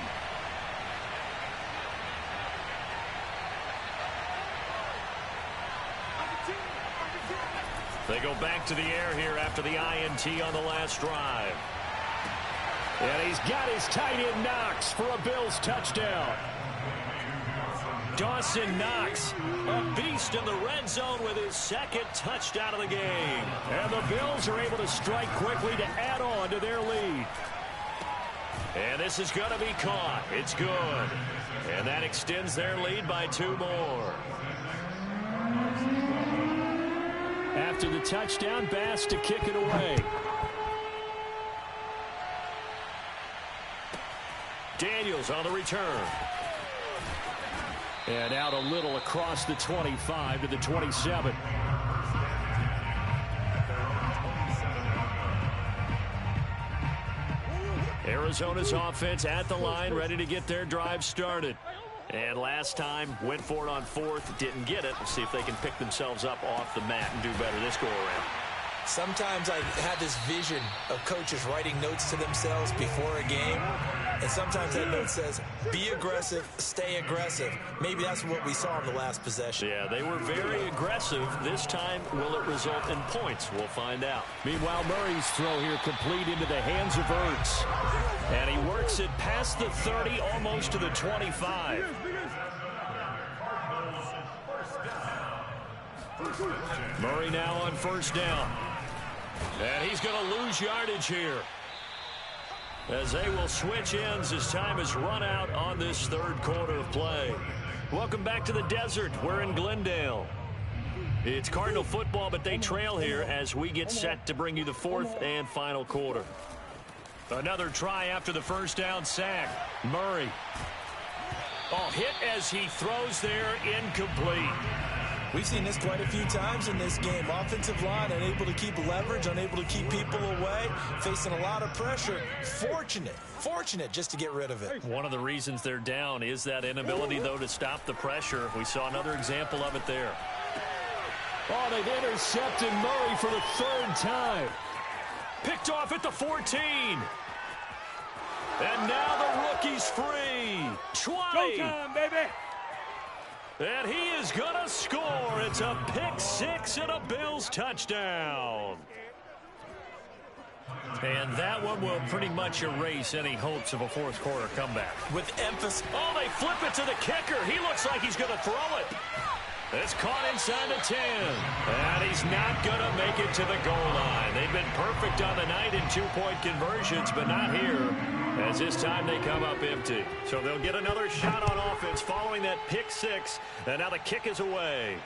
They go back to the air here after the INT on the last drive. And he's got his tight end Knox for a Bills touchdown. Dawson Knox, a beast in the red zone with his 2nd touchdown of the game. And the Bills are able to strike quickly to add on to their lead. And this is going to be caught. It's good. And that extends their lead by 2 more. After the touchdown, Bass to kick it away. Daniels on the return. And out a little across the 25 to the 27. Arizona's offense at the line, ready to get their drive started. And last time, went for it on 4th, didn't get it. Let's see if they can pick themselves up off the mat and do better this go-around. Sometimes I have this vision of coaches writing notes to themselves before a game, and sometimes that note says, be aggressive, stay aggressive. Maybe that's what we saw in the last possession. Yeah, they were very aggressive. This time, will it result in points? We'll find out. Meanwhile, Murray's throw here complete into the hands of Ertz. And he works it past the 30, almost to the 25. Murray now on first down. And he's going to lose yardage here, as they will switch ends as time is run out on this third quarter of play. Welcome back to the desert. We're in Glendale. It's Cardinal football, but they trail here as we get set to bring you the fourth and final quarter. Another try after the first down sack. Murray. Oh, hit as he throws there, incomplete. We've seen this quite a few times in this game. Offensive line unable to keep leverage, unable to keep people away, facing a lot of pressure. Fortunate just to get rid of it. One of the reasons they're down is that inability, though, to stop the pressure. We saw another example of it there. Oh, they've intercepted Murray for the third time. Picked off at the 14. And now the rookie's free. 20. Go time, baby. And he is going to score. It's a pick six and a Bills touchdown. And that one will pretty much erase any hopes of a fourth quarter comeback. With emphasis. Oh, they flip it to the kicker. He looks like he's going to throw it. It's caught inside the 10. And he's not going to make it to the goal line. They've been perfect on the night in two-point conversions, but not here, as this time they come up empty. So they'll get another shot on offense following that pick six. And now the kick is away.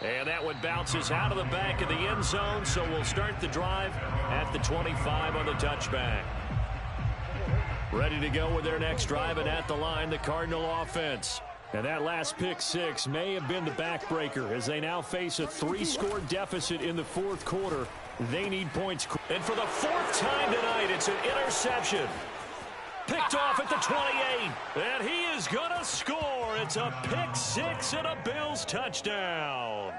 And that one bounces out of the back of the end zone, so we'll start the drive at the 25 on the touchback. Ready to go with their next drive, and at the line, the Cardinal offense. And that last pick six may have been the backbreaker, as they now face a 3-score deficit in the fourth quarter. They need points. And for the fourth time tonight, it's an interception. Picked off at the 28. And he is going to score. It's a pick six and a Bills touchdown.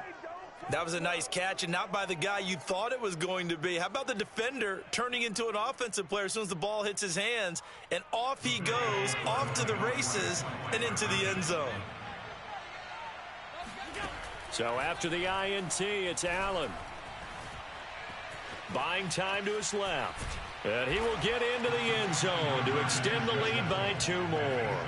That was a nice catch, and not by the guy you thought it was going to be. How about the defender turning into an offensive player as soon as the ball hits his hands, and off he goes, off to the races, and into the end zone. So after the INT, it's Allen. Buying time to his left. And he will get into the end zone to extend the lead by 2 more.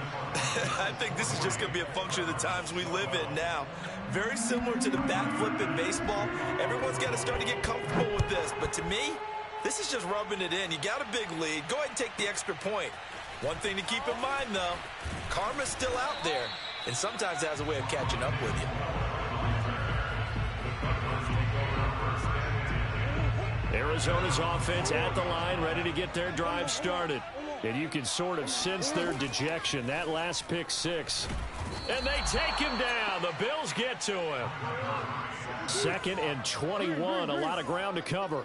I think this is just going to be a function of the times we live in now. Very similar to the bat flip in baseball. Everyone's got to start to get comfortable with this. But to me, this is just rubbing it in. You got a big lead. Go ahead and take the extra point. One thing to keep in mind, though, karma's still out there, and sometimes it has a way of catching up with you. Arizona's offense at the line, ready to get their drive started. And you can sort of sense their dejection. That last pick six. And they take him down. The Bills get to him. 2nd and 21. A lot of ground to cover.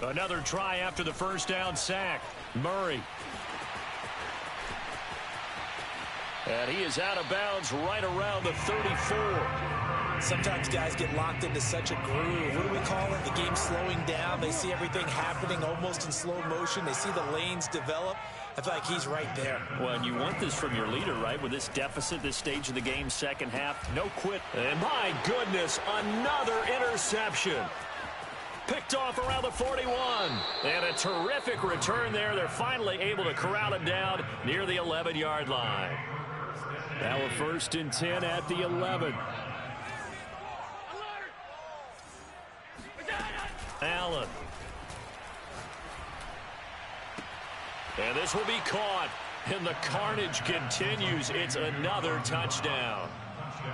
Another try after the first down sack. Murray. And he is out of bounds right around the 34. Sometimes guys get locked into such a groove. What do we call it? The game's slowing down. They see everything happening almost in slow motion. They see the lanes develop. I feel like he's right there. Well, and you want this from your leader, right? With this deficit, this stage of the game, second half, no quit. And my goodness, another interception. Picked off around the 41. And a terrific return there. They're finally able to corral it down near the 11-yard line. Now a 1st and 10 at the 11. Allen. And this will be caught. And the carnage continues. It's another touchdown.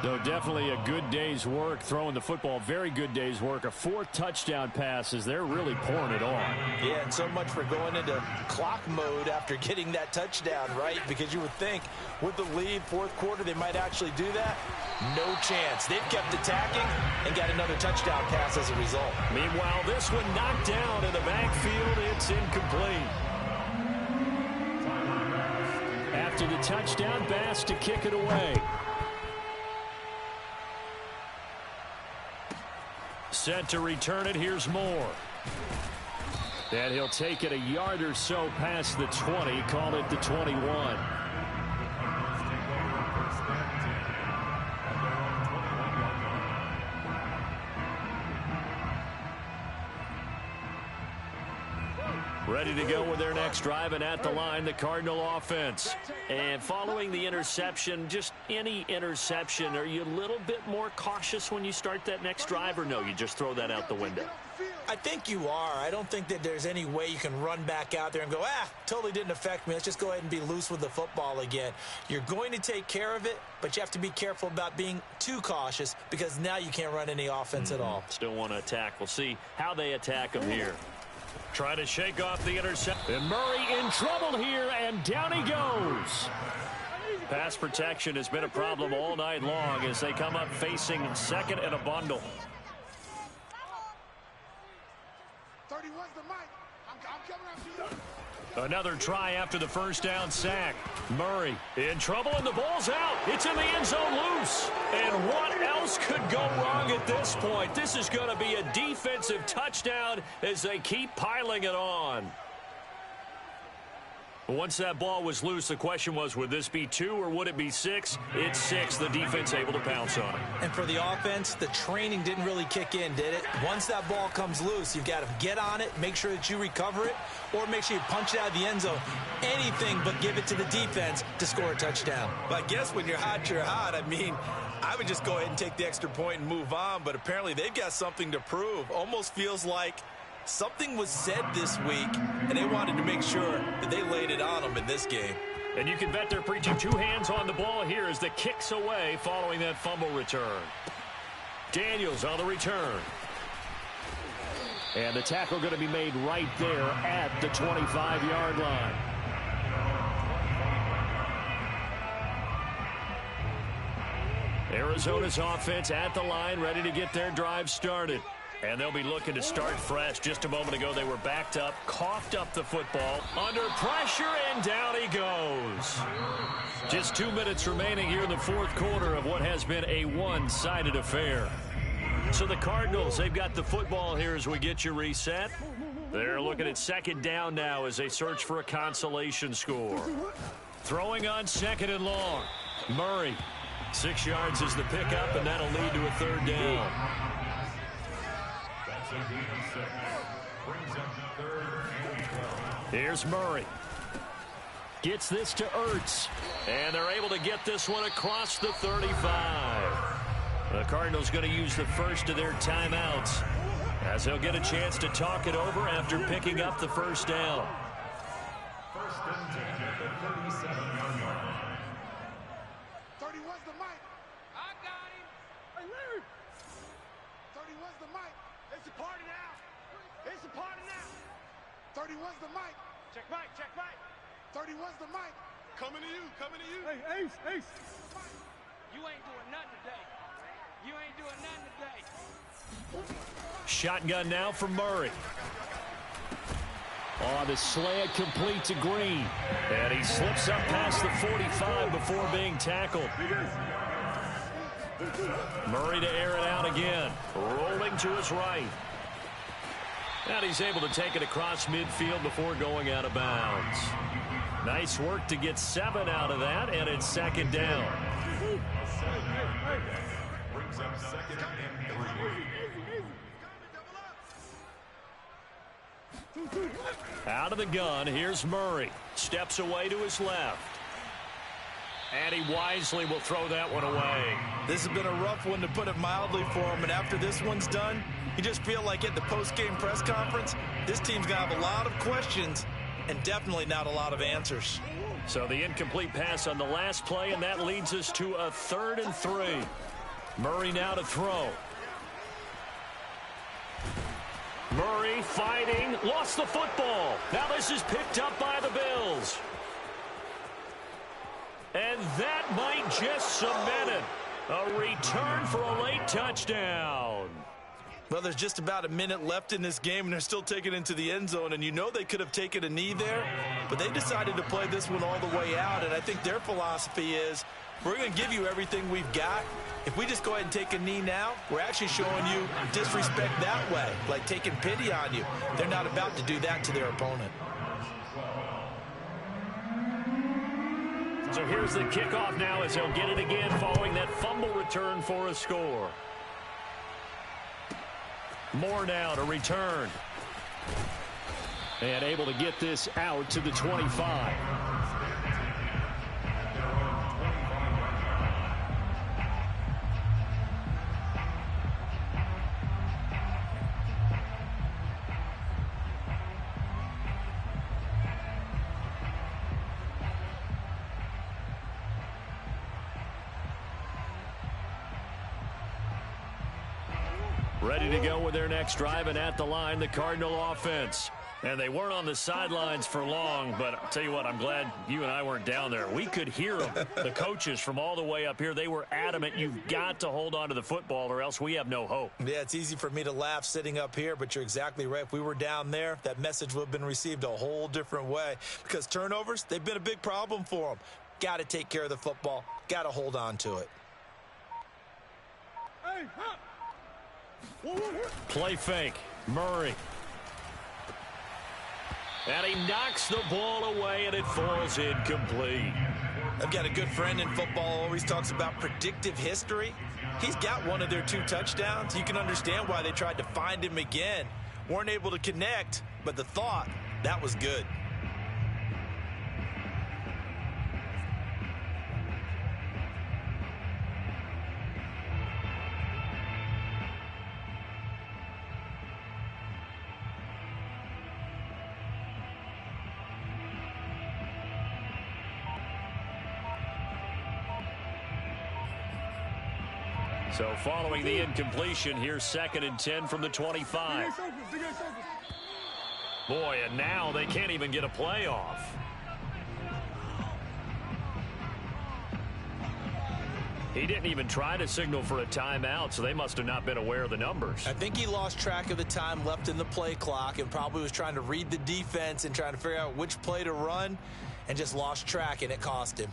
So definitely a good day's work throwing the football. Very good day's work. A 4th touchdown pass as they're really pouring it on. Yeah, and so much for going into clock mode after getting that touchdown, right? Because you would think with the lead, fourth quarter, they might actually do that. No chance. They've kept attacking and got another touchdown pass as a result. Meanwhile, this one knocked down in the backfield. It's incomplete. After the touchdown, Bass to kick it away. Set to return it. Here's Moore. And he'll take it a yard or so past the 20. Call it the 21. Ready to go with their next drive, and at the line, the Cardinal offense. And following the interception, just any interception, are you a little bit more cautious when you start that next drive, or no, you just throw that out the window? I think you are. I don't think that there's any way you can run back out there and go, totally didn't affect me. Let's just go ahead and be loose with the football again. You're going to take care of it, but you have to be careful about being too cautious because now you can't run any offense at all. Still want to attack. We'll see how they attack him here. Try to shake off the interception. And Murray in trouble here, and down he goes. Pass protection has been a problem all night long as they come up facing second and a bundle. 31's the mic. I'm coming after you. Another try after the first down sack. Murray in trouble, and the ball's out. It's in the end zone loose. And what else could go wrong at this point? This is going to be a defensive touchdown as they keep piling it on. Once that ball was loose, the question was, would this be 2 or would it be 6? It's 6. The defense able to pounce on it. And for the offense, the training didn't really kick in, did it? Once that ball comes loose, you've got to get on it, make sure that you recover it, or make sure you punch it out of the end zone. Anything but give it to the defense to score a touchdown. But I guess when you're hot, you're hot. I mean, I would just go ahead and take the extra point and move on, but apparently they've got something to prove. Almost feels like something was said this week, and they wanted to make sure that they laid it on them in this game. And you can bet they're preaching 2 hands on the ball here as the kick's away following that fumble return. Daniels on the return. And the tackle going to be made right there at the 25-yard line. Arizona's offense at the line, ready to get their drive started. And they'll be looking to start fresh. Just a moment ago, they were backed up, coughed up the football, under pressure, and down he goes. Just 2 minutes remaining here in the fourth quarter of what has been a one-sided affair. So the Cardinals, they've got the football here as we get you reset. They're looking at second down now as they search for a consolation score. Throwing on second and long. Murray, 6 yards is the pickup, and that'll lead to a third down. Here's Murray. Gets this to Ertz. And they're able to get this one across the 35. The Cardinals going to use the first of their timeouts as they'll get a chance to talk it over after picking up the first down. Check mic. 31's the mic. Coming to you. Hey, Ace. You ain't doing nothing today. Shotgun now for Murray. Oh, the slant complete to Green. And he slips up past the 45 before being tackled. Murray to air it out again. Rolling to his right. And he's able to take it across midfield before going out of bounds. Nice work to get 7 out of that, and it's second down. Brings up second and 3. Out of the gun, here's Murray. Steps away to his left. And he wisely will throw that one away. This has been a rough one, to put it mildly, for him. And after this one's done, you just feel like at the post-game press conference, this team's going to have a lot of questions and definitely not a lot of answers. So the incomplete pass on the last play, and that leads us to a 3rd and 3. Murray now to throw. Murray fighting, lost the football. Now this is picked up by the Bills. And that might just cement it. A return for a late touchdown. Well, there's just about a minute left in this game, and they're still taking it into the end zone. And you know they could have taken a knee there, but they decided to play this one all the way out. And I think their philosophy is, we're going to give you everything we've got. If we just go ahead and take a knee now, we're actually showing you disrespect that way, like taking pity on you. They're not about to do that to their opponent. So here's the kickoff now as he'll get it again following that fumble return for a score. Moore now to return. And able to get this out to the 25. Ready to go with their next drive, and at the line, the Cardinal offense. And they weren't on the sidelines for long, but I'll tell you what, I'm glad you and I weren't down there. We could hear them, the coaches from all the way up here. They were adamant, you've got to hold on to the football or else we have no hope. Yeah, it's easy for me to laugh sitting up here, but you're exactly right. If we were down there, that message would have been received a whole different way. Because turnovers, they've been a big problem for them. Got to take care of the football. Got to hold on to it. Play fake. Murray. And he knocks the ball away, and it falls incomplete. I've got a good friend in football, always talks about predictive history. He's got one of their 2 touchdowns. You can understand why they tried to find him again. Weren't able to connect, but the thought, that was good. So following the incompletion, here's 2nd and 10 from the 25. Boy, and now they can't even get a play off. He didn't even try to signal for a timeout, so they must have not been aware of the numbers. I think he lost track of the time left in the play clock and probably was trying to read the defense and trying to figure out which play to run and just lost track, and it cost him.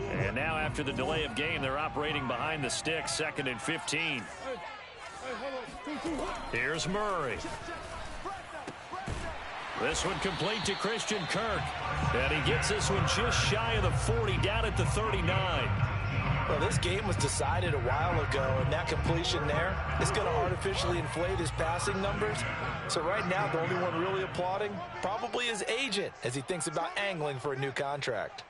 And now after the delay of game, they're operating behind the sticks, 2nd and 15. Here's Murray. This one complete to Christian Kirk. And he gets this one just shy of the 40, down at the 39. Well, this game was decided a while ago, and that completion there is going to artificially inflate his passing numbers. So right now, the only one really applauding probably his agent as he thinks about angling for a new contract.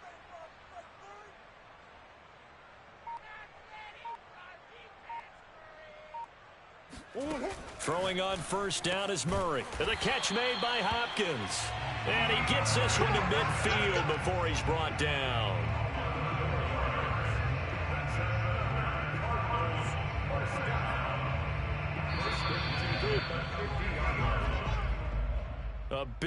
Throwing on first down is Murray. And the catch made by Hopkins. And he gets this one to midfield before he's brought down. A big